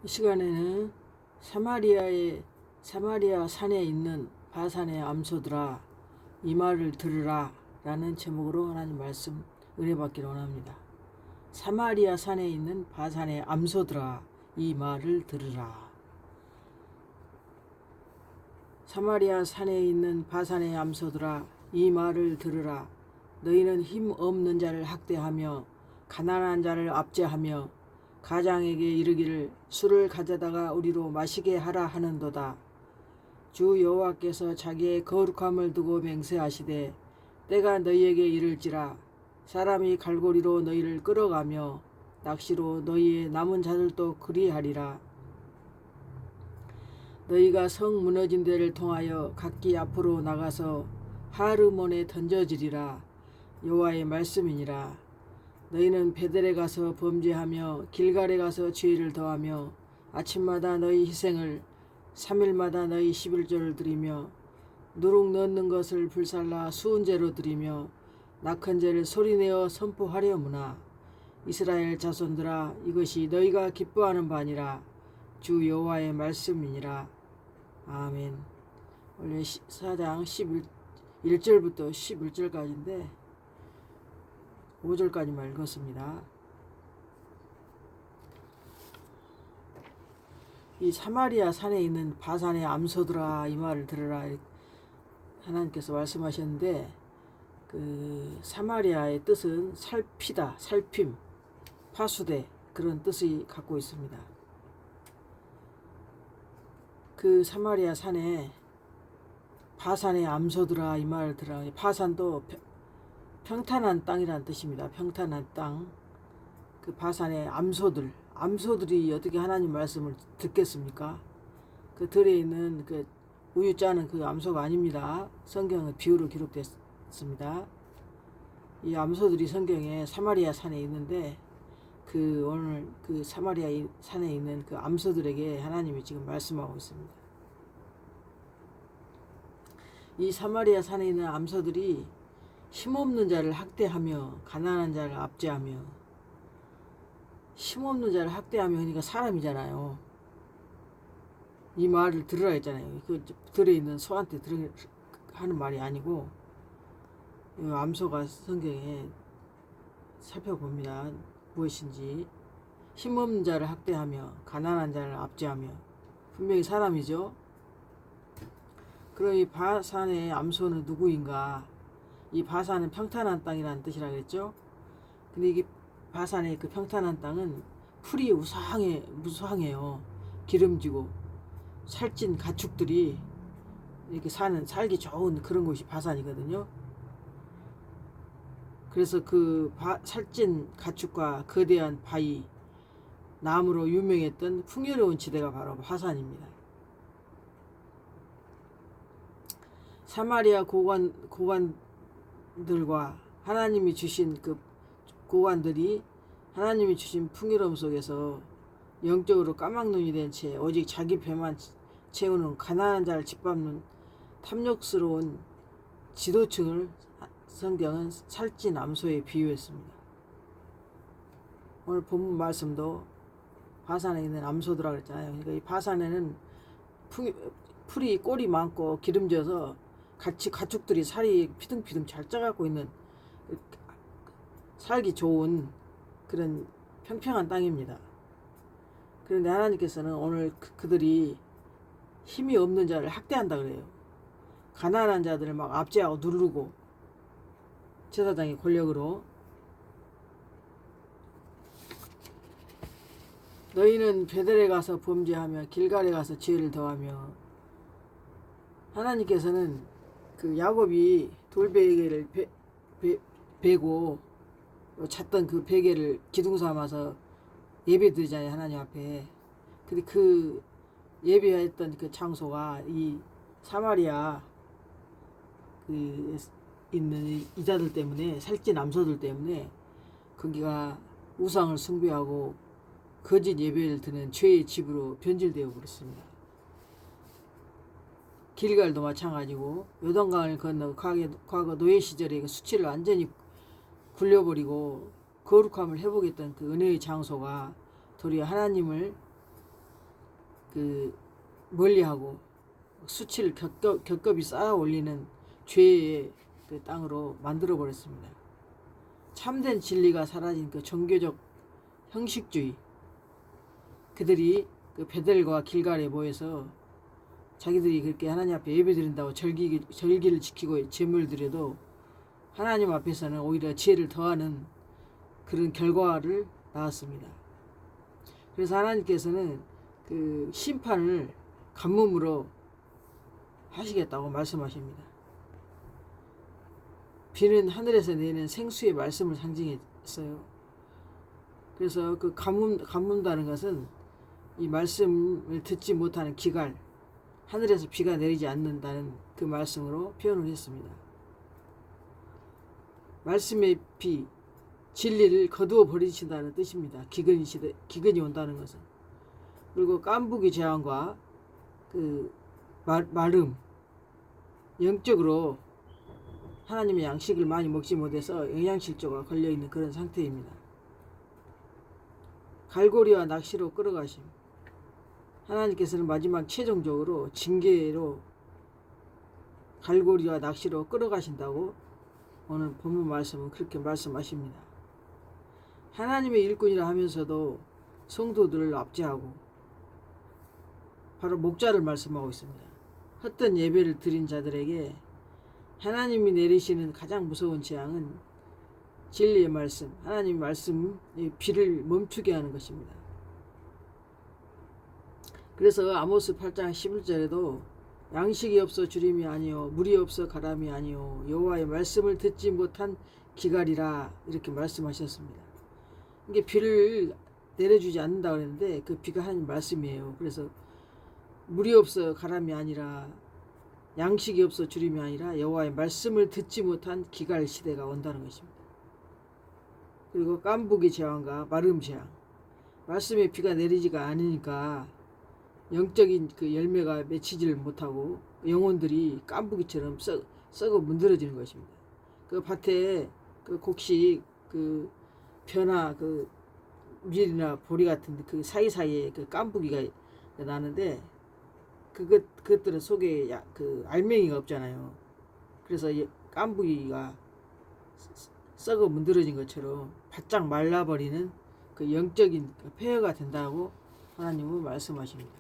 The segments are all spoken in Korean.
이 시간에는 사마리아 산에 있는 바산의 암소들아 이 말을 들으라 라는 제목으로 하나님 말씀 은혜 받기를 원합니다. 사마리아 산에 있는 바산의 암소들아 이 말을 들으라. 사마리아 산에 있는 바산의 암소들아 이 말을 들으라. 너희는 힘 없는 자를 학대하며 가난한 자를 압제하며 가장에게 이르기를 술을 가져다가 우리로 마시게 하라 하는도다. 주 여호와께서 자기의 거룩함을 두고 맹세하시되 때가 너희에게 이를지라. 사람이 갈고리로 너희를 끌어가며 낚시로 너희의 남은 자들도 그리하리라. 너희가 성 무너진 데를 통하여 각기 앞으로 나가서 하르몬에 던져지리라. 여호와의 말씀이니라. 너희는 베델에 가서 범죄하며 길갈에 가서 죄를 더하며 아침마다 너희 희생을 3일마다 너희 11조를 드리며 누룩 넣는 것을 불살라 수은제로 드리며 낙헌 제를 소리내어 선포하려무나. 이스라엘 자손들아 이것이 너희가 기뻐하는 바니라. 주 여호와의 말씀이니라. 아멘. 원래 4장 11절부터 11절까지인데 5절까지만 읽었습니다. 이 사마리아 산에 있는 바산의 암소들아 이 말을 들으라 하나님께서 말씀하셨는데, 그 사마리아의 뜻은 살피다, 살핌, 파수대 그런 뜻이 갖고 있습니다. 그 사마리아 산에 바산의 암소들아 이 말을 들으라. 바산도 평탄한 땅이라는 뜻입니다. 평탄한 땅. 그 바산의 암소들이 어떻게 하나님 말씀을 듣겠습니까? 그 들에 있는 그 우유 짜는 그 암소가 아닙니다. 성경은 비유로 기록됐습니다. 이 암소들이 성경에 사마리아 산에 있는데 오늘 그 사마리아 산에 있는 그 암소들에게 하나님이 지금 말씀하고 있습니다. 이 사마리아 산에 있는 암소들이 힘없는 자를 학대하며 가난한 자를 압제하며, 힘없는 자를 학대하며 그러니까 사람이잖아요. 이 말을 들으라 했잖아요. 그 들어있는 소한테 하는 말이 아니고 이 암소가 성경에 살펴봅니다. 무엇인지. 힘없는 자를 학대하며 가난한 자를 압제하며, 분명히 사람이죠. 그럼 이 바산의 암소는 누구인가? 이 바산은 평탄한 땅이라는 뜻이라 그랬죠. 근데 이게 바산의 그 평탄한 땅은 풀이 무성해요. 기름지고 살찐 가축들이 이렇게 살기 좋은 그런 곳이 바산이거든요. 그래서 그 살찐 가축과 거대한 바위, 나무로 유명했던 풍요로운 지대가 바로 바산입니다. 사마리아 고관들과 하나님이 주신 그 고관들이 하나님이 주신 풍요로움 속에서 영적으로 까막눈이 된 채 오직 자기 배만 채우는 가난한 자를 짓밟는 탐욕스러운 지도층을 성경은 살찐 암소에 비유했습니다. 오늘 본문 말씀도 바산에 있는 암소들이라고 그랬잖아요. 그러니까 이 바산에는 풀이 꼴이 많고 기름져서 가축들이 살이 피둥피둥 잘 짜갖고 있는 살기 좋은 그런 평평한 땅입니다. 그런데 하나님께서는 오늘 그들이 힘이 없는 자를 학대한다 그래요. 가난한 자들을 막 압제하고 누르고 제사장의 권력으로. 너희는 베델에 가서 범죄하며 길갈에 가서 죄를 더하며. 하나님께서는 그 야곱이 돌베개를 베고 잤던 그 베개를 기둥 삼아서 예배 드리잖아요. 하나님 앞에. 근데 그 예배했던 그 장소가 이 사마리아 그 있는 이자들 때문에, 살찐 암소들 때문에 거기가 우상을 숭배하고 거짓 예배를 드는 죄의 집으로 변질되어 버렸습니다. 길갈도 마찬가지고 요단강을 건너 과거 노예 시절에 그 수치를 완전히 굴려버리고 거룩함을 회복했던 그 은혜의 장소가 도리어 하나님을 그 멀리하고 수치를 겹겹이 쌓아 올리는 죄의 그 땅으로 만들어 버렸습니다. 참된 진리가 사라진 그 종교적 형식주의, 그들이 그 베델과 길갈에 모여서 자기들이 그렇게 하나님 앞에 예배 드린다고 절기를 지키고 제물을 드려도 하나님 앞에서는 오히려 지혜를 더하는 그런 결과를 낳았습니다. 그래서 하나님께서는 그 심판을 간몸으로 하시겠다고 말씀하십니다. 비는 하늘에서 내리는 생수의 말씀을 상징했어요. 그래서 그 가뭄다는 것은 이 말씀을 듣지 못하는 기갈, 하늘에서 비가 내리지 않는다는 그 말씀으로 표현을 했습니다. 말씀의 비, 진리를 거두어 버리신다는 뜻입니다. 기근이 온다는 것은. 그리고 깐부기 재앙과 그 마름, 영적으로 하나님의 양식을 많이 먹지 못해서 영양실조가 걸려있는 그런 상태입니다. 갈고리와 낚시로 끌어가심. 하나님께서는 마지막 최종적으로 징계로 갈고리와 낚시로 끌어가신다고 오늘 본문 말씀은 그렇게 말씀하십니다. 하나님의 일꾼이라 하면서도 성도들을 압제하고 바로 목자를 말씀하고 있습니다. 헛된 예배를 드린 자들에게 하나님이 내리시는 가장 무서운 재앙은 진리의 말씀, 하나님의 말씀의 비를 멈추게 하는 것입니다. 그래서 아모스 8장 11절에도 양식이 없어 주림이 아니요 물이 없어 가람이 아니요 여호와의 말씀을 듣지 못한 기갈이라 이렇게 말씀하셨습니다. 이게 비를 내려주지 않는다 그랬는데 그 비가 하나님 말씀이에요. 그래서 물이 없어 가람이 아니라 양식이 없어 주림이 아니라 여호와의 말씀을 듣지 못한 기갈 시대가 온다는 것입니다. 그리고 깐부기 재앙과 마름 재앙, 말씀의 비가 내리지가 않으니까 영적인 그 열매가 맺히지를 못하고 영혼들이 깐부기처럼 썩어 문드러지는 것입니다. 그 밭에 그 곡식 그 벼나 그 밀이나 보리 같은 그 사이사이에 그 깐부기가 나는데 그것들은 속에 그 알맹이가 없잖아요. 그래서 깐부기가 썩어 문드러진 것처럼 바짝 말라버리는 그 영적인 폐허가 된다고 하나님은 말씀하십니다.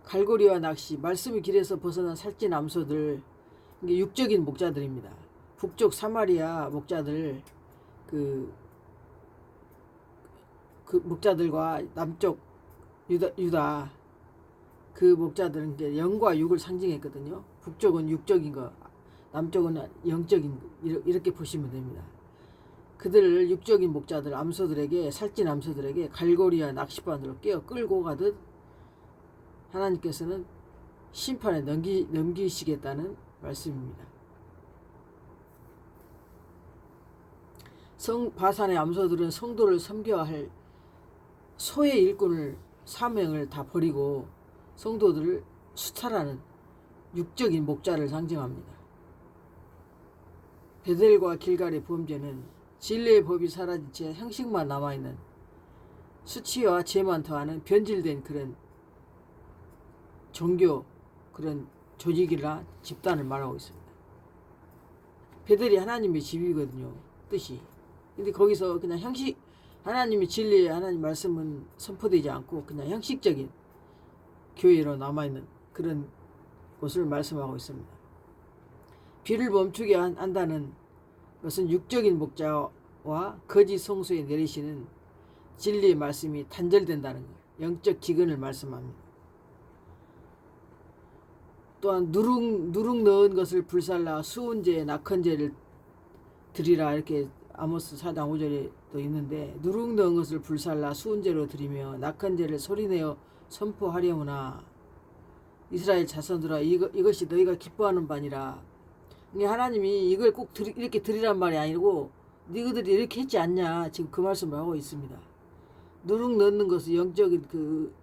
갈고리와 낚시, 말씀의 길에서 벗어난 살찐 암소들, 이게 육적인 목자들입니다. 북쪽 사마리아 목자들, 그 목자들과 남쪽 유다 그 목자들은 이제 영과 육을 상징했거든요. 북쪽은 육적인 거, 남쪽은 영적인 거, 이렇게 보시면 됩니다. 그들을 육적인 목자들, 암소들에게, 살찐 암소들에게 갈고리와 낚시반으로 깨어 끌고 가듯 하나님께서는 심판에 넘기시겠다는 말씀입니다. 바산의 암소들은 성도를 섬겨야 할 소의 일꾼을 사명을 다 버리고 성도들을 수탈하는 육적인 목자를 상징합니다. 베델과 길갈의 범죄는 진리의 법이 사라진 채 형식만 남아있는 수치와 죄만 더하는 변질된 그런 종교, 그런 조직이나 집단을 말하고 있습니다. 베델이 하나님의 집이거든요, 뜻이. 근데 거기서 그냥 형식, 하나님의 진리의 하나님 말씀은 선포되지 않고 그냥 형식적인 교회로 남아있는 그런 곳을 말씀하고 있습니다. 비를 멈추게 한다는 것은 육적인 목자와 거짓 성소에 내리시는 진리의 말씀이 단절된다는 거예요. 영적 기근을 말씀합니다. 또한 누룩 넣은 것을 불살라 수은제 낙헌제를 드리라 이렇게 아모스 4장 5절에 또 있는데, 누룩 넣은 것을 불살라 수은제로 드리며 낙헌제를 소리내어 선포하려무나 이스라엘 자손들아 이것이 너희가 기뻐하는 바니라. 하나님이 이걸 꼭 이렇게 드리란 말이 아니고 너희들이 이렇게 했지 않냐, 지금 그 말씀을 하고 있습니다. 누룩 넣는 것은 영적인 그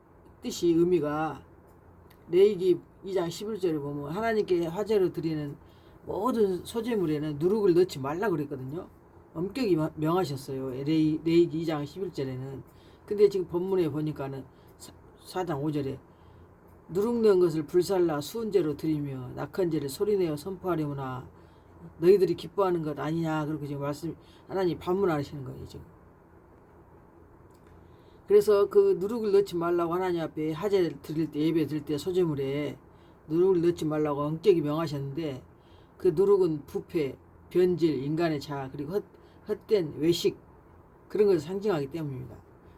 뜻이, 의미가 레위기 2장 11절에 보면 하나님께 화제로 드리는 모든 소재물에는 누룩을 넣지 말라 그랬거든요. 엄격히 명하셨어요. 레위기 2장 11절에는. 근데 지금 본문에 보니까는 4장 5절에 누룩는 것을 불살라 수은제로 드리며 낙헌제를 소리내어 선포하려무나 너희들이 기뻐하는 것 아니냐. 그렇게 지금 말씀 하나님 반문하시는 거예요 지금. 그래서 그 누룩을 넣지 말라고 하나님 앞에 하제 드릴 때 예배 드릴 때 소제물에 누룩을 넣지 말라고 엄격히 명하셨는데 그 누룩은 부패, 변질, 인간의 자아 그리고 헛된 외식 그런 것을 상징하기 때문입니다.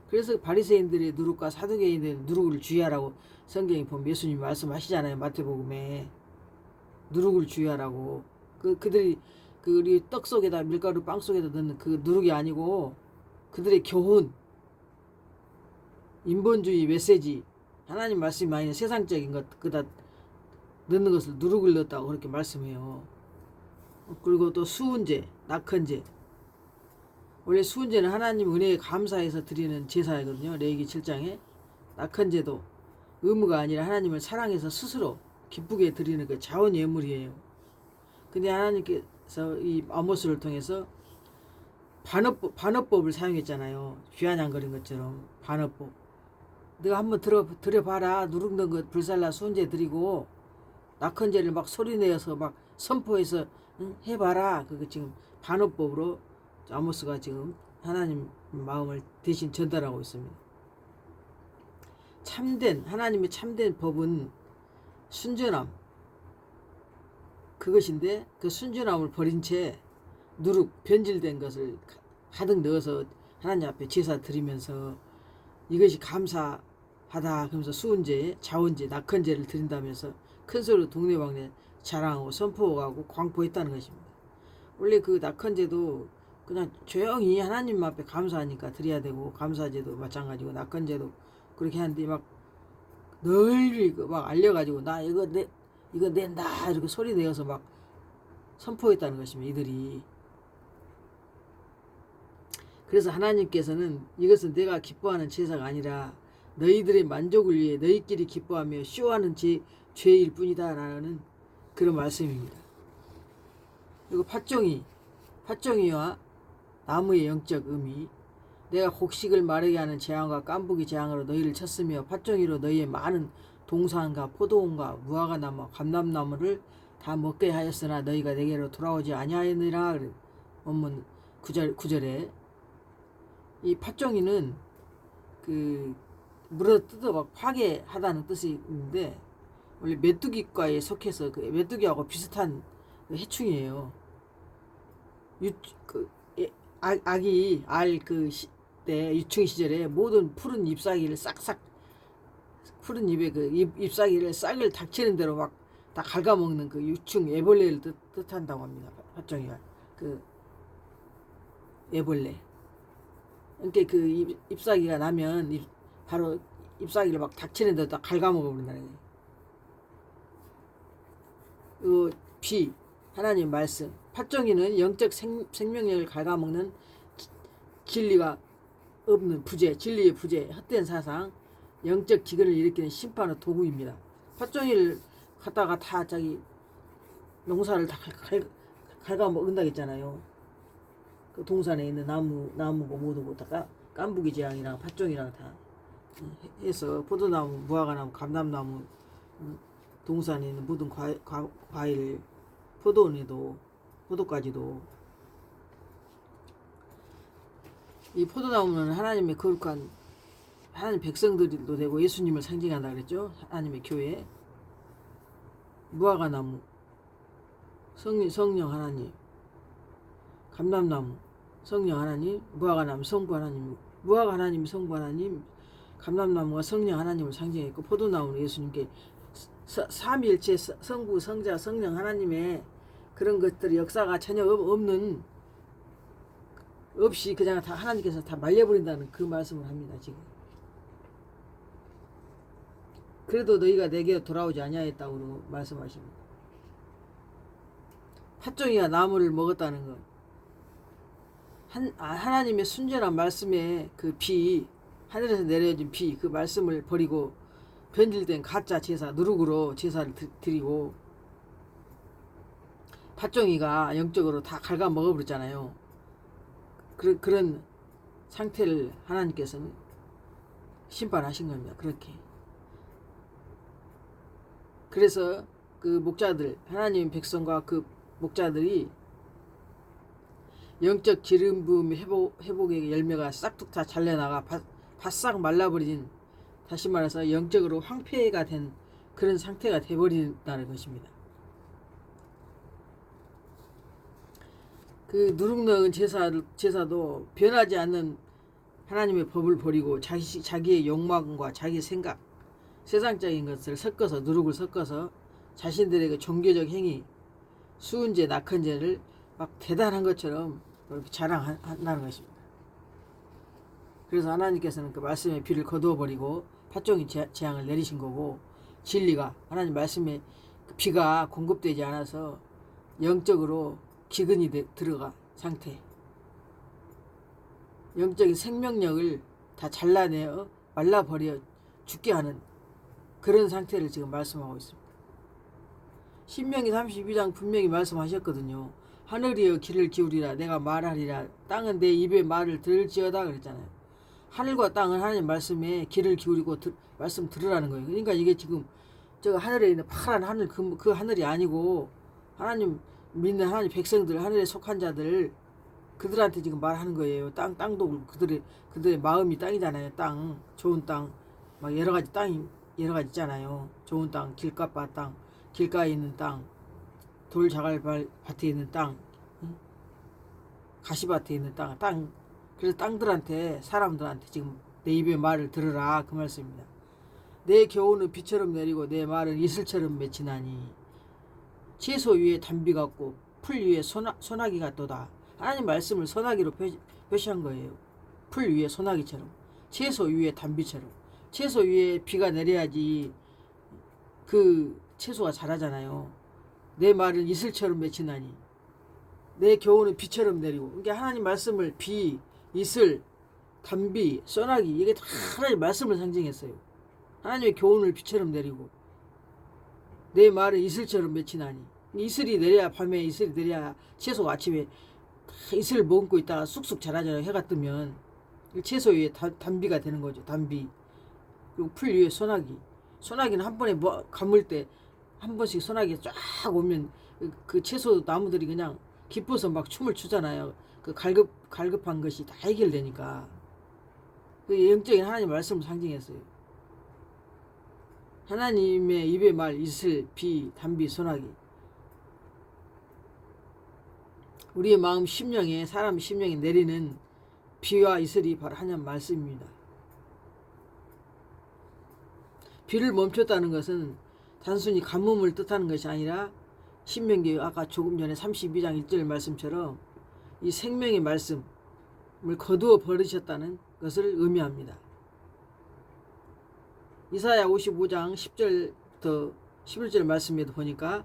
그래서 바리새인들의 누룩과 사두개인들의 누룩을 주의하라고 성경에 보면 예수님이 말씀하시잖아요. 마태복음에 누룩을 주의하라고. 그들이 우리 떡 속에다 밀가루 빵 속에다 넣는 그 누룩이 아니고 그들의 교훈, 인본주의 메시지, 하나님 말씀이 아닌 세상적인 것 그다 넣는 것을 누룩을 넣었다고 그렇게 말씀해요. 그리고 또 수은제, 낙헌제. 원래 수은제는 하나님 은혜에 감사해서 드리는 제사이거든요. 레위기 7장에. 낙헌제도 의무가 아니라 하나님을 사랑해서 스스로 기쁘게 드리는 그 자원 예물이에요. 근데 하나님께서 이 아모스를 통해서 반어법을 사용했잖아요. 귀환양거린 것처럼 반어법. 내가 한번 들여봐라. 누룩 넣은 것 불살라 수은제 드리고 낙헌제를 막 소리내어서 막 선포해서 해봐라. 그거 지금 반어법으로 아모스가 지금 하나님 마음을 대신 전달하고 있습니다. 참된 하나님의 참된 법은 순전함 그것인데 그 순전함을 버린 채 누룩 변질된 것을 가득 넣어서 하나님 앞에 제사 드리면서 이것이 감사하다 그러면서 수은제, 자원제, 낙헌제를 드린다면서 큰 소리로 동네방네 자랑하고 선포하고 광포했다는 것입니다. 원래 그 낙헌제도 그냥 조용히 하나님 앞에 감사하니까 드려야 되고 감사제도 마찬가지고 낙헌제도 그렇게 하는데 막 널리 막 알려가지고 나 이거 낸다 이렇게 소리 내어서 막 선포했다는 것입니다. 이들이. 그래서 하나님께서는 이것은 내가 기뻐하는 제사가 아니라 너희들의 만족을 위해 너희끼리 기뻐하며 쇼하는 죄일 뿐이다 라는 그런 말씀입니다. 그리고 팥종이와 나무의 영적 의미 내가 곡식을 마르게 하는 재앙과 깐부기 재앙으로 너희를 쳤으며 팥종이로 너희의 많은 동산과 포도원과 무화과나무 감람나무를 다 먹게 하였으나 너희가 내게로 돌아오지 아니하였느니라. 원문 9절에 이 팥종이는 그 물어 뜯어 막 파괴하다는 뜻이 있는데 원래 메뚜기과에 속해서 그 메뚜기하고 비슷한 그 해충이에요. 아기 때 유충 시절에 모든 푸른 잎사귀를 싹싹 푸른 잎에 그 잎사귀를 싹을 닥치는 대로 막 다 갉아먹는 그 유충 애벌레를 뜻한다고 합니다. 팥종이가 그 애벌레. 그러니까 그 잎사귀가 나면 바로 잎사귀를 막 닥치는 대로 다 갉아먹어 버린다는 거예요. 비 하나님 말씀. 팥종이는 영적 생명력을 갉아먹는 진리가 없는 부재, 진리의 부재, 헛된 사상, 영적 기근을 일으키는 심판의 도구입니다. 팥종이를 갖다가 다 자기 농사를 다 갉아먹는다 했잖아요. 그 동산에 있는 나무고 뭐고 다 깐부기 재앙이랑 팥종이랑 다 해서 포도나무, 무화과나무, 감람나무, 동산에 있는 모든 과일, 포도원에도 포도까지도 이 포도나무는 하나님의 거룩한 하나님 백성들도 되고 예수님을 상징한다 그랬죠. 하나님의 교회. 무화과나무 성령 하나님, 감람나무 성령 하나님, 무화과나무 성부 하나님, 무화과 하나님이 성부 하나님, 감람나무가 성령 하나님을 상징했고 포도나무는 예수님께 삼위일체 성부 성자 성령 하나님의 그런 것들의 역사가 전혀 없이 그냥 다 하나님께서 다 말려버린다는 그 말씀을 합니다. 지금. 그래도 너희가 내게 돌아오지 아니하였다고 말씀하십니다. 팥종이와 나무를 먹었다는 것. 하나님의 순전한 말씀에 그 비, 하늘에서 내려진 비, 그 말씀을 버리고 변질된 가짜 제사, 누룩으로 제사를 드리고 팥종이가 영적으로 다 갉아 먹어버렸잖아요. 그런 상태를 하나님께서는 심판하신 겁니다. 그렇게. 그래서 그 목자들, 하나님 백성과 그 목자들이 영적 기름 부음 회복의 열매가 싹둑 다 잘려나가 바싹 말라버린, 다시 말해서 영적으로 황폐가 된 그런 상태가 돼버린다는 것입니다. 그 누룩넣은 제사도 변하지 않는 하나님의 법을 버리고 자기의 욕망과 자기 생각, 세상적인 것을 섞어서, 누룩을 섞어서 자신들에게 종교적 행위, 수은제, 낙헌제를 막 대단한 것처럼 그렇게 자랑한다는 것입니다. 그래서 하나님께서는 그 말씀의 비를 거두어 버리고 파종의 재앙을 내리신 거고, 진리가, 하나님 말씀의 그 비가 공급되지 않아서 영적으로 기근이 들어가 상태, 영적인 생명력을 다 잘라내어 말라버려 죽게 하는 그런 상태를 지금 말씀하고 있습니다. 신명기 32장 분명히 말씀하셨거든요. 하늘이여 귀를 기울이라, 내가 말하리라, 땅은 내 입의 말을 들을지어다 그랬잖아요. 하늘과 땅은 하나님 말씀에 귀를 기울이고 말씀 들으라는 거예요. 그러니까 이게 지금 저 하늘에 있는 파란 하늘, 그 하늘이 아니고 하나님 믿는 하나님 백성들, 하늘에 속한 자들, 그들한테 지금 말하는 거예요. 땅도 그들의 마음이 땅이잖아요. 땅, 좋은 땅, 막 여러 가지 땅이 여러 가지 있잖아요. 좋은 땅, 길가빠 땅, 길가에 있는 땅, 돌자갈밭에 있는 땅, 가시밭에 있는 땅. 그래서 땅들한테, 사람들한테 지금 내 입의 말을 들으라, 그 말씀입니다. 내 교훈은 비처럼 내리고 내 말은 이슬처럼 맺히나니, 채소 위에 단비 같고 풀 위에 소나기 같도다. 하나님 말씀을 소나기로 표시한 거예요. 풀 위에 소나기처럼, 채소 위에 단비처럼. 채소 위에 비가 내려야지 그 채소가 자라잖아요. 내 말은 이슬처럼 맺히나니, 내 교훈은 비처럼 내리고. 그러니까 하나님 말씀을 비, 이슬, 단비, 소나기, 이게 다 하나님 말씀을 상징했어요. 하나님의 교훈을 비처럼 내리고 내 말은 이슬처럼 맺히나니, 이슬이 내려야, 밤에 이슬이 내려야 채소가 아침에 이슬을 머금고 있다가 쑥쑥 자라잖아요. 해가 뜨면 채소 위에 단비가 되는 거죠. 단비. 그리고 풀 위에 소나기는 한 번에 감을 때 한 번씩 소나기 쫙 오면 그 채소 나무들이 그냥 기뻐서 막 춤을 추잖아요. 그 갈급한 것이 다 해결되니까. 그 영적인 하나님 말씀을 상징했어요. 하나님의 입의 말, 이슬, 비, 단비, 소나기. 우리의 마음 심령에, 사람 심령에 내리는 비와 이슬이 바로 하나님 말씀입니다. 비를 멈췄다는 것은 단순히 가뭄을 뜻하는 것이 아니라, 신명기 아까 조금 전에 32장 1절 말씀처럼 이 생명의 말씀을 거두어 버리셨다는 것을 의미합니다. 이사야 55장 10절부터 11절 말씀에도 보니까,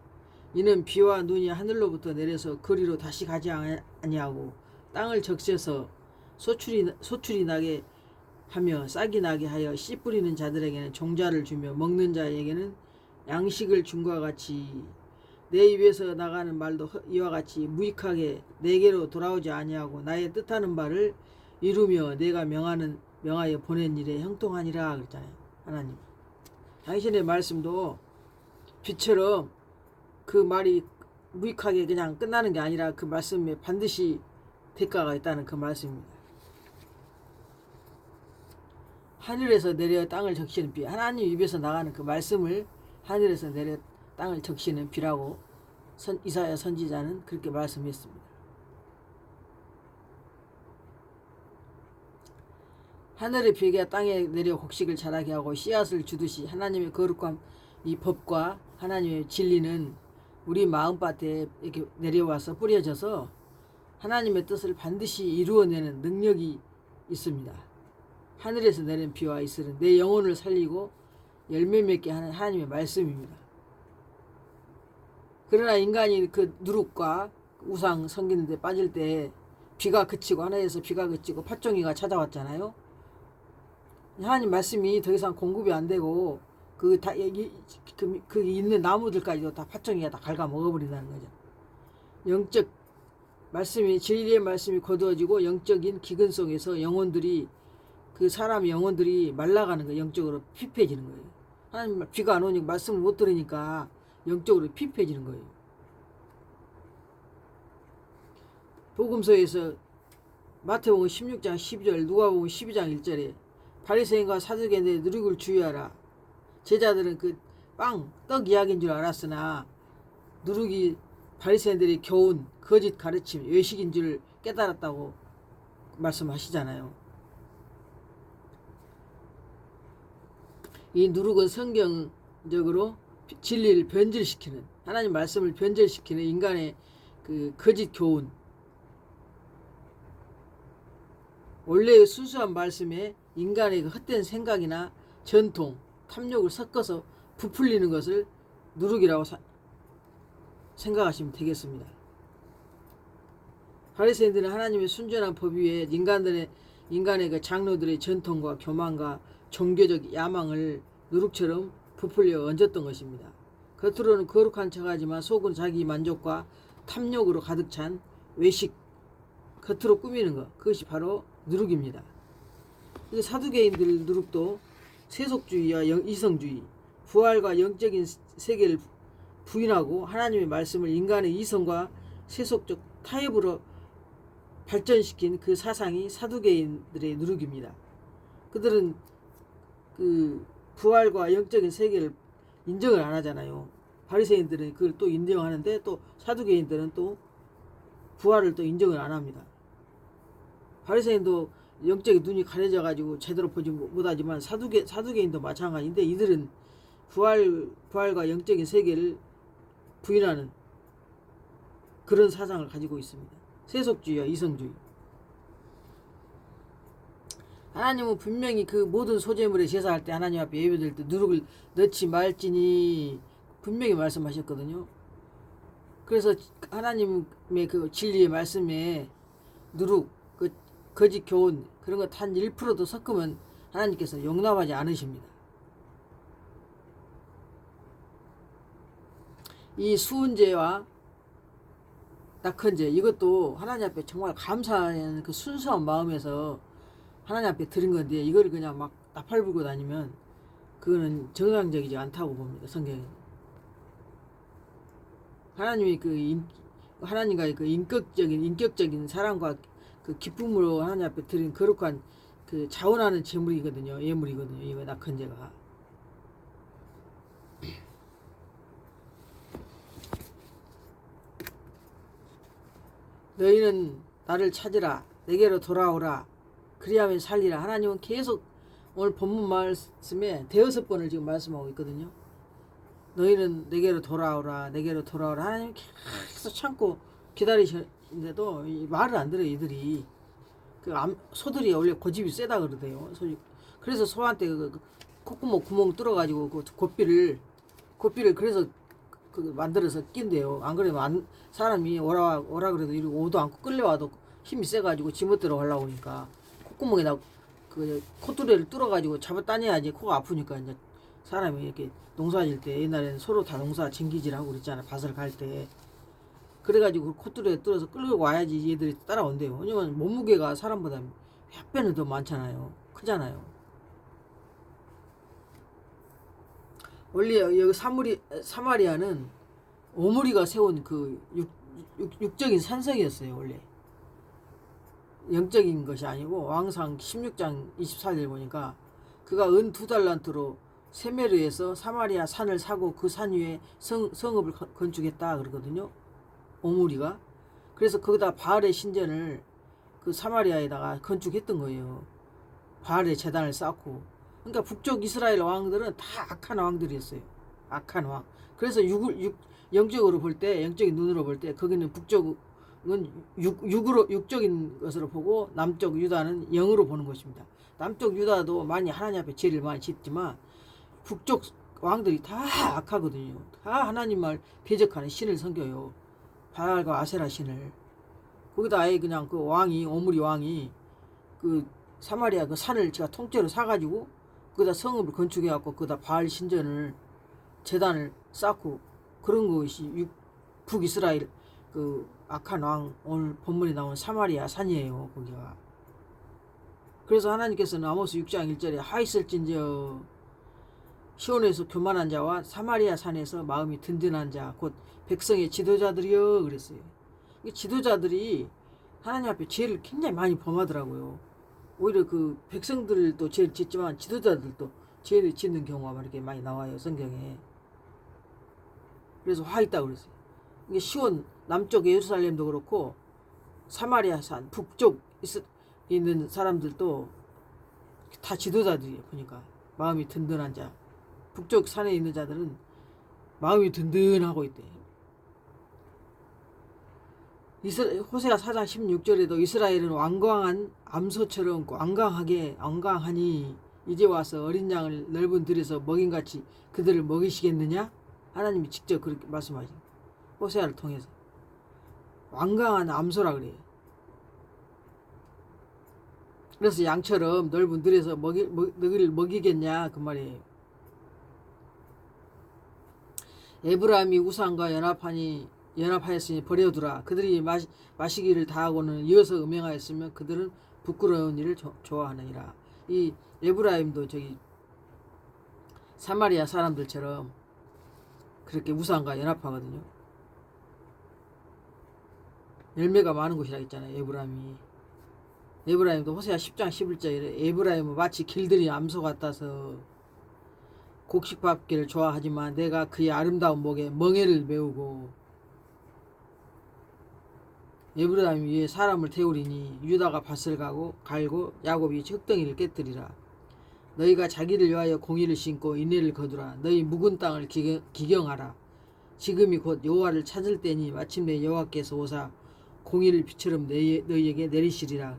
이는 비와 눈이 하늘로부터 내려서 거리로 다시 가지 아니하고 땅을 적셔서 소출이 나게 하며 싹이 나게 하여 씨 뿌리는 자들에게는 종자를 주며 먹는 자에게는 양식을 준 것과 같이, 내 입에서 나가는 말도 이와 같이 무익하게 내게로 돌아오지 아니하고 나의 뜻하는 바를 이루며 내가 명하여 보낸 일에 형통하니라 그랬잖아요. 하나님 당신의 말씀도 빛처럼 그 말이 무익하게 그냥 끝나는 게 아니라 그 말씀에 반드시 대가가 있다는 그 말씀입니다. 하늘에서 내려 땅을 적시는 비, 하나님 입에서 나가는 그 말씀을 하늘에서 내려 땅을 적시는 비라고 이사야 선지자는 그렇게 말씀했습니다. 하늘의 비가 땅에 내려 곡식을 자라게 하고 씨앗을 주듯이 하나님의 거룩한 이 법과 하나님의 진리는 우리 마음밭에 이렇게 내려와서 뿌려져서 하나님의 뜻을 반드시 이루어내는 능력이 있습니다. 하늘에서 내린 비와 이슬은 내 영혼을 살리고 열매 맺게 하는 하나님의 말씀입니다. 그러나 인간이 그 누룩과 우상 섬기는 데 빠질 때 비가 그치고, 하늘에서 비가 그치고 팥종이가 찾아왔잖아요. 하나님 말씀이 더 이상 공급이 안 되고 그 있는 나무들까지도 다 팥종이가 다 갉아 먹어버린다는 거죠. 영적 말씀이, 진리의 말씀이 거두어지고 영적인 기근 속에서 영혼들이, 그 사람의 영혼들이 말라가는 거예요. 영적으로 피폐해지는 거예요. 하나님 귀가 안 오니까 말씀을 못 들으니까 영적으로 피폐해지는 거예요. 복음서에서 마태복음 16장 12절, 누가복음 12장 1절에 바리새인과 사두개인들의 누룩을 주의하라. 제자들은 그 떡 이야기인 줄 알았으나 누룩이 바리새인들이 겨운 거짓 가르침, 외식인 줄 깨달았다고 말씀하시잖아요. 이 누룩은 성경적으로 진리를 변질시키는, 하나님 말씀을 변질시키는 인간의 그 거짓 교훈, 원래의 순수한 말씀에 인간의 그 헛된 생각이나 전통, 탐욕을 섞어서 부풀리는 것을 누룩이라고 생각하시면 되겠습니다. 바리새인들은 하나님의 순전한 법 위에 인간의 그 장로들의 전통과 교만과 종교적 야망을 누룩처럼 부풀려 얹었던 것입니다. 겉으로는 거룩한 척하지만 속은 자기 만족과 탐욕으로 가득 찬 외식, 겉으로 꾸미는 것, 그것이 바로 누룩입니다. 사두개인들 누룩도 세속주의와 이성주의, 부활과 영적인 세계를 부인하고 하나님의 말씀을 인간의 이성과 세속적 타협으로 발전시킨 그 사상이 사두개인들의 누룩입니다. 그들은 그 부활과 영적인 세계를 인정을 안 하잖아요. 바리새인들은 그걸 또 인정하는데 또 사두개인들은 또 부활을 또 인정을 안 합니다. 바리새인도 영적인 눈이 가려져 가지고 제대로 보지 못하지만 사두개인도 마찬가지인데 이들은 부활과 영적인 세계를 부인하는 그런 사상을 가지고 있습니다. 세속주의와 이성주의. 하나님은 분명히 그 모든 소재물에 제사할 때 하나님 앞에 예배드릴 때 누룩을 넣지 말지니 분명히 말씀하셨거든요. 그래서 하나님의 그 진리의 말씀에 누룩, 그 거짓 교훈 그런 것 한 1%도 섞으면 하나님께서 용납하지 않으십니다. 이 수은제와 낙헌제 이것도 하나님 앞에 정말 감사하는 그 순수한 마음에서 하나님 앞에 드린 건데 이걸 그냥 막 나팔 불고 다니면 그거는 정상적이지 않다고 봅니다. 성경에. 하나님이 하나님과의 그 인격적인 사랑과 그 기쁨으로 하나님 앞에 드린 거룩한 그 자원하는 제물이거든요. 예물이거든요. 이거 낙헌제가. 너희는 나를 찾으라. 내게로 돌아오라. 그리하면 살리라. 하나님은 계속 오늘 본문 말씀에 5번을 지금 말씀하고 있거든요. 너희는 내게로 돌아오라. 내게로 돌아오라. 하나님이 계속 참고 기다리셨는데도 말을 안 들어요. 이들이. 소들이 원래 고집이 세다 그러대요. 그래서 소한테 콧구멍 뚫어가지고 그 고삐를 그래서 만들어서 낀대요. 안 그러면 사람이 오라 그래도 이러고 오도 않고 끌려와도 힘이 세가지고 지멋대로 가려고 하니까 콧구멍에다 그 콧뚜레를 뚫어가지고 잡아 다녀야지 코가 아프니까 이제 사람이 이렇게 농사질 때 옛날에는 서로 다 농사 쟁기질하고 그랬잖아. 밭을 갈 때. 그래가지고 콧뚜레 뚫어서 끌고 와야지 얘들이 따라온대요. 왜냐면 몸무게가 사람보다 몇 배는 더 많잖아요. 크잖아요. 원래 여기 사마리아는 오므리가 세운 그 육적인 산성이었어요. 원래 영적인 것이 아니고 왕상 16장 24절 보니까 그가 은 2달란트로 세메르에서 사마리아 산을 사고 그 산 위에 성읍을 건축했다 그러거든요. 오므리가. 그래서 거기다 바알의 신전을 그 사마리아에다가 건축했던 거예요. 바알의 제단을 쌓고. 그러니까 북쪽 이스라엘 왕들은 다 악한 왕들이었어요. 악한 왕. 그래서 영적으로 볼 때, 영적인 눈으로 볼 때 거기는 북쪽은 육적인 것으로 보고 남쪽 유다는 영으로 보는 것입니다. 남쪽 유다도 많이 하나님 앞에 죄를 많이 짓지만 북쪽 왕들이 다 악하거든요. 다 하나님을 배적하는 신을 섬겨요. 바알과 아세라 신을. 거기다 아예 그냥 그 왕이 오므리 왕이 그 사마리아 그 산을 제가 통째로 사가지고 거기다 성읍을 건축해갖고 거기다 바알 신전을 제단을 쌓고 그런 것이 북이스라엘 그 악한 왕 오늘 본문에 나온 사마리아 산이에요. 거기가. 그래서 하나님께서는 아모스 6장 1절에 하있을진저 시온에서 교만한 자와 사마리아 산에서 마음이 든든한 자 곧 백성의 지도자들이여 그랬어요. 이 지도자들이 하나님 앞에 죄를 굉장히 많이 범하더라고요. 오히려 그 백성들도 죄를 짓지만 지도자들도 죄를 짓는 경우가 이렇게 많이 나와요, 성경에. 그래서 화 있다고 그랬어요. 이게 시온 남쪽 예루살렘도 그렇고 사마리아 산 북쪽 있는 사람들도 다 지도자들이에요. 보니까 마음이 든든한 자, 북쪽 산에 있는 자들은 마음이 든든하고 있대. 호세아 4장 16절에도 이스라엘은 완강한 암소처럼 완강하니 이제 와서 어린 양을 넓은 들에서 먹인같이 그들을 먹이시겠느냐? 하나님이 직접 그렇게 말씀하시죠. 호세아를 통해서 완강한 암소라 그래요. 그래서 양처럼 넓은 들에서 너희를 먹이겠냐 그 말이에요. 에브라임이 우상과 연합하였으니 버려두라. 그들이 마시기를 다하고는 이어서 음행하였으면 그들은 부끄러운 일을 좋아하느니라. 이 에브라임도 저기 사마리아 사람들처럼 그렇게 우상과 연합하거든요. 열매가 많은 곳이라 했잖아요. 에브라임도 호세아 10장 11절에 에브라임은 마치 길들이 암소 같아서 곡식밥기를 좋아하지만 내가 그의 아름다운 목에 멍에를 메우고 에브라임 위에 사람을 태우리니 유다가 밭을 갈고 야곱이 흙덩이를 깨뜨리라. 너희가 자기를 위하여 공의를 심고 인애를 거두라. 너희 묵은 땅을 기경하라. 지금이 곧 여호와를 찾을 때니 마침내 여호와께서 오사 공의를 빛처럼 너희에게 내리시리라.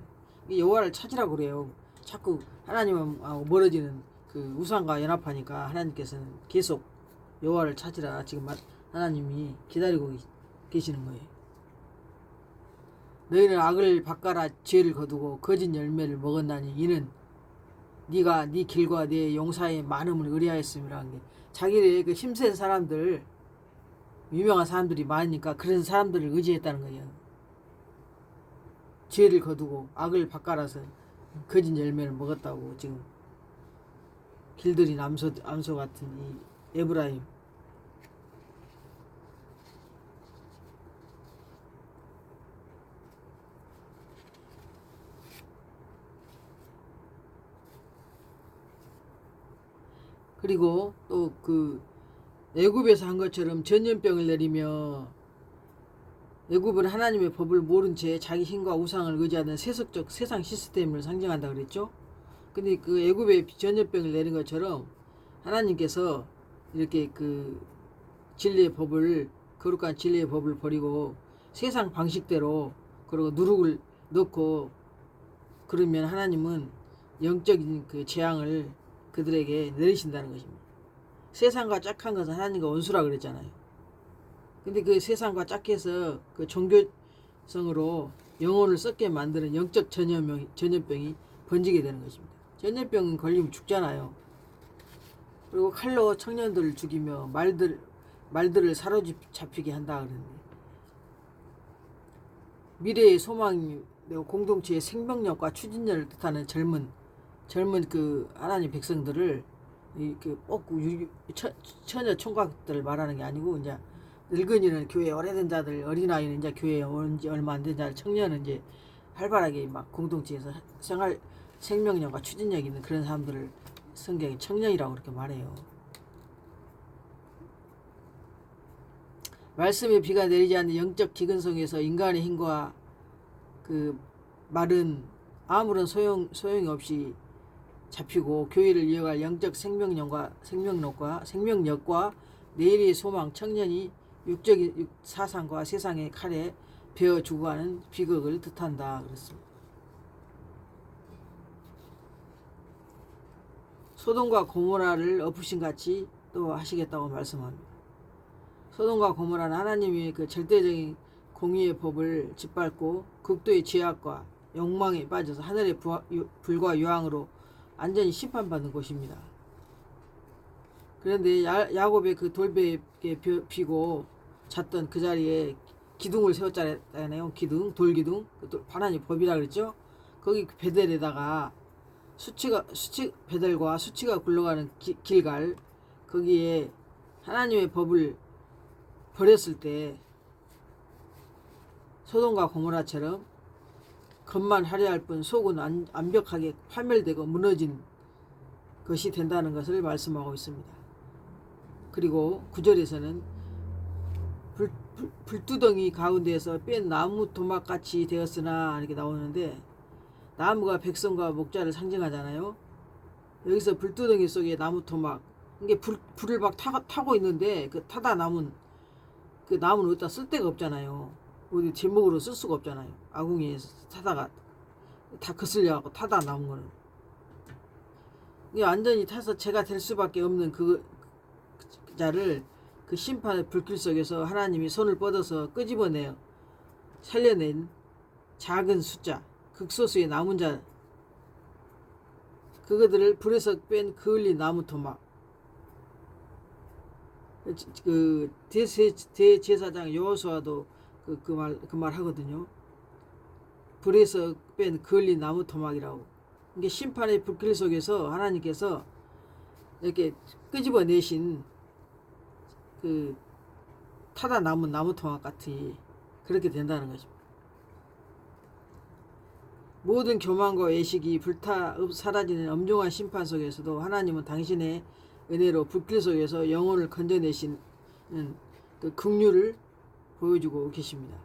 여호와를 찾으라고 그래요. 자꾸 하나님하고 멀어지는 그 우상과 연합하니까 하나님께서는 계속 여호와를 찾으라. 지금 하나님이 기다리고 계시는 거예요. 너희는 악을 바꿔라 죄를 거두고 거짓 열매를 먹었나니 이는 네가 네 길과 네 용사의 많음을 의뢰하였음이라 한 게 자기의 그 힘센 사람들 유명한 사람들이 많으니까 그런 사람들을 의지했다는 거예요. 죄를 거두고 악을 바꿔라서 거짓 열매를 먹었다고 지금 길들인 암소 같은 이 에브라임. 그리고 또 그 애굽에서 한 것처럼 전염병을 내리며 애굽은 하나님의 법을 모른 채 자기 힘과 우상을 의지하는 세속적 세상 시스템을 상징한다 그랬죠. 근데 그 애굽에 전염병을 내린 것처럼 하나님께서 이렇게 그 진리의 법을 거룩한 진리의 법을 버리고 세상 방식대로 그리고 누룩을 넣고 그러면 하나님은 영적인 그 재앙을 그들에게 내리신다는 것입니다. 세상과 짝한 것은 하나님과 원수라 그랬잖아요. 근데 그 세상과 짝해서 그 종교성으로 영혼을 썩게 만드는 영적 전염병이 번지게 되는 것입니다. 전염병은 걸리면 죽잖아요. 그리고 칼로 청년들을 죽이며 말들을 사로잡히게 한다 그러는데 미래의 소망이 공동체의 생명력과 추진력을 뜻하는 젊은 그 하나님 백성들을 그 처녀 총각들을 말하는 게 아니고 이제 늙은이는 교회 오래된 자들, 어린아이는 이제 교회에 온 지 얼마 안 된 자들, 청년은 이제 활발하게 막 공동체에서 생명력과 추진력 있는 그런 사람들을 성경이 청년이라고 그렇게 말해요. 말씀의 비가 내리지 않는 영적 기근성에서 인간의 힘과 그 말은 아무런 소용이 없이 잡히고 교회를 이어갈 영적 생명력과 내일의 소망 청년이 육적인 사상과 세상의 칼에 베어 죽어가는 비극을 뜻한다 그랬습니다. 소돔과 고모라를 엎으신 같이 또 하시겠다고 말씀합니다. 소돔과 고모라는 하나님의 그 절대적인 공의의 법을 짓밟고 극도의 죄악과 욕망에 빠져서 하늘의 불과 유황으로 완전히 심판받는 곳입니다. 그런데 야곱의 그 돌베에 비고 잤던 그 자리에 기둥을 세웠잖아요. 돌기둥. 하나님 법이라 그랬죠. 거기 베델에다가 베델과 수치가 굴러가는 길갈 거기에 하나님의 법을 버렸을 때 소돔과 고모라처럼 겉만 화려할 뿐 속은 완벽하게 파멸되고 무너진 것이 된다는 것을 말씀하고 있습니다. 그리고 9절에서는 불두덩이 가운데에서 뺀 나무 토막같이 되었으나 이렇게 나오는데, 나무가 백성과 목자를 상징하잖아요. 여기서 불두덩이 속에 나무 토막, 이게 불을 막 타고 있는데 그 타다 남은 그 나무는 어디다 쓸 데가 없잖아요. 어디 제목으로 쓸 수가 없잖아요. 아궁이에 타다가 다 거슬려갖고 타다 남은 거는 이게 완전히 타서 죄가 될 수밖에 없는 그 자를 그 심판의 불길 속에서 하나님이 손을 뻗어서 끄집어내어 살려낸 작은 숫자, 극소수의 남은 자, 그거들을 불에서 뺀 그을린 나무 토막. 그 대제사장 여호수아도 그 말 하거든요. 불에서 뺀 그을린 나무 토막이라고. 이게 심판의 불길 속에서 하나님께서 이렇게 끄집어내신 그 타다 남은 나무 토막 같이 그렇게 된다는 것입니다. 모든 교만과 외식이 불타 사라지는 엄중한 심판 속에서도 하나님은 당신의 은혜로 불길 속에서 영혼을 건져내시는 그 긍휼을 보여주고 계십니다.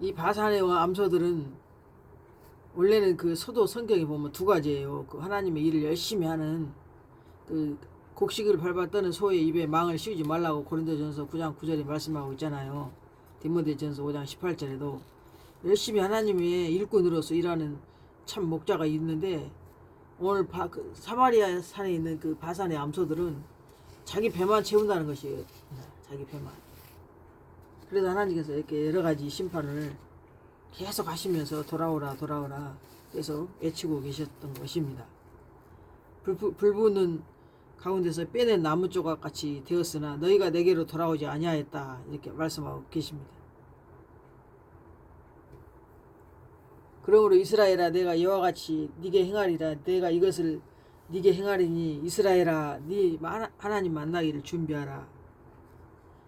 이 바산의 암소들은 원래는 그 서도 성경에 보면 두 가지예요. 그 하나님의 일을 열심히 하는 그 곡식을 밟아 떠는 소의 입에 망을 씌우지 말라고 고린도전서 9장 9절에 말씀하고 있잖아요. 디모데전서 5장 18절에도 열심히 하나님의 일꾼으로서 일하는 참 목자가 있는데, 오늘 그 사마리아 산에 있는 그 바산의 암소들은 자기 배만 채운다는 것이에요. 자기 배만. 그래서 하나님께서 이렇게 여러 가지 심판을 계속 하시면서 돌아오라 계속 외치고 계셨던 것입니다. 불붙는 가운데서 빼낸 나무 조각 같이 되었으나 너희가 내게로 돌아오지 아니하였다, 이렇게 말씀하고 계십니다. 그러므로 이스라엘아, 내가 이와 같이 네게 행하리라. 내가 이것을 네게 행하리니 이스라엘아, 네 하나님 만나기를 준비하라.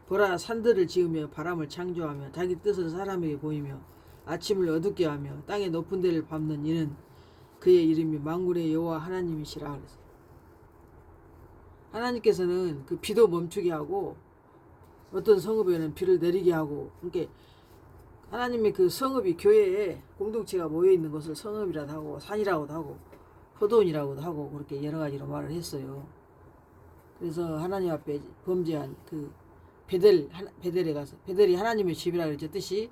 보라, 산들을 지으며 바람을 창조하며 자기 뜻을 사람에게 보이며 아침을 어둡게 하며 땅의 높은 데를 밟는 이는 그의 이름이 만군의 여호와 하나님이시라 그랬어요. 하나님께서는 그 비도 멈추게 하고 어떤 성읍에는 비를 내리게 하고, 그러니까 하나님의 그 성읍이 교회에 공동체가 모여 있는 것을 성읍이라도 하고 산이라고도 하고 포도원이라고도 하고 그렇게 여러 가지로 말을 했어요. 그래서 하나님 앞에 범죄한 그 베델에 가서, 베델이 하나님의 집이라 그랬죠. 뜻이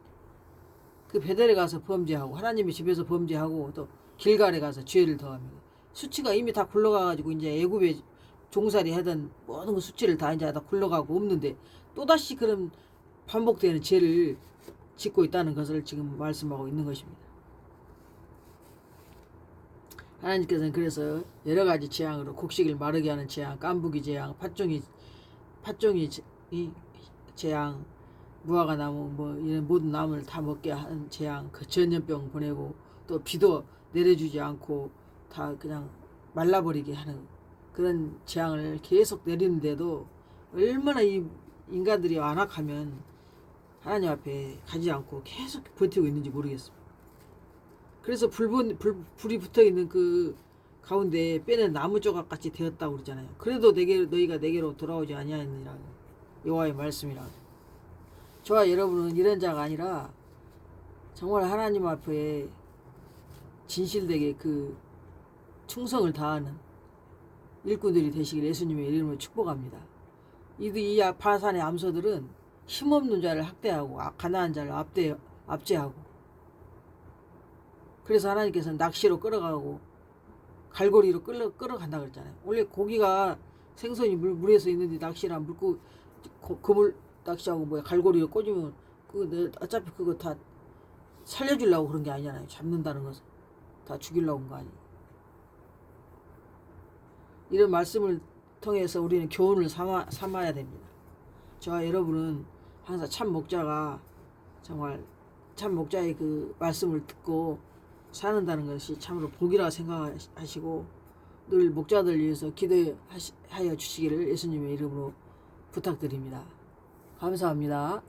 그 베델에 가서 범죄하고 하나님의 집에서 범죄하고 또 길갈에 가서 죄를 더합니다. 수치가 이미 다 굴러가가지고 이제 애굽에 종살이 하던 모든 그 수치를 다 이제 다 굴러가고 없는데 또다시 그런 반복되는 죄를 짓고 있다는 것을 지금 말씀하고 있는 것입니다. 하나님께서는 그래서 여러 가지 재앙으로 곡식을 마르게 하는 재앙, 깐부기 재앙, 팥종이 재앙, 무화과 나무 뭐 이런 모든 나무를 다 먹게 하는 재앙, 그 전염병 보내고 또 비도 내려주지 않고 다 그냥 말라버리게 하는 그런 재앙을 계속 내리는데도 얼마나 이 인간들이 완악하면 하나님 앞에 가지 않고 계속 버티고 있는지 모르겠습니다. 그래서 불이 붙어있는 그 가운데 빼는 나무 조각 같이 되었다고 그러잖아요. 그래도 너희가 내게로 돌아오지 아니하느니라, 여호와의 말씀이라. 저와 여러분은 이런 자가 아니라 정말 하나님 앞에 진실되게 그 충성을 다하는 일꾼들이 되시길 예수님의 이름으로 축복합니다. 이 바산의 암소들은 힘없는 자를 학대하고 가난한 자를 압제하고, 그래서 하나님께서는 낚시로 끌어가고 갈고리로 끌어간다 그랬잖아요. 원래 고기가 생선이 물에서 있는데 낚시를 안 물고 그물 낚시하고 뭐야 갈고리로 꽂으면 어차피 그거 다 살려주려고 그런 게 아니잖아요. 잡는다는 것은 다 죽이려고 한 거 아니에요. 이런 말씀을 통해서 우리는 교훈을 삼아야 됩니다. 저와 여러분은 항상 참 목자가 정말 참 목자의 그 말씀을 듣고 사는다는 것이 참으로 복이라 생각하시고, 늘 목자들 위해서 기도하여 주시기를 예수님의 이름으로 부탁드립니다. 감사합니다.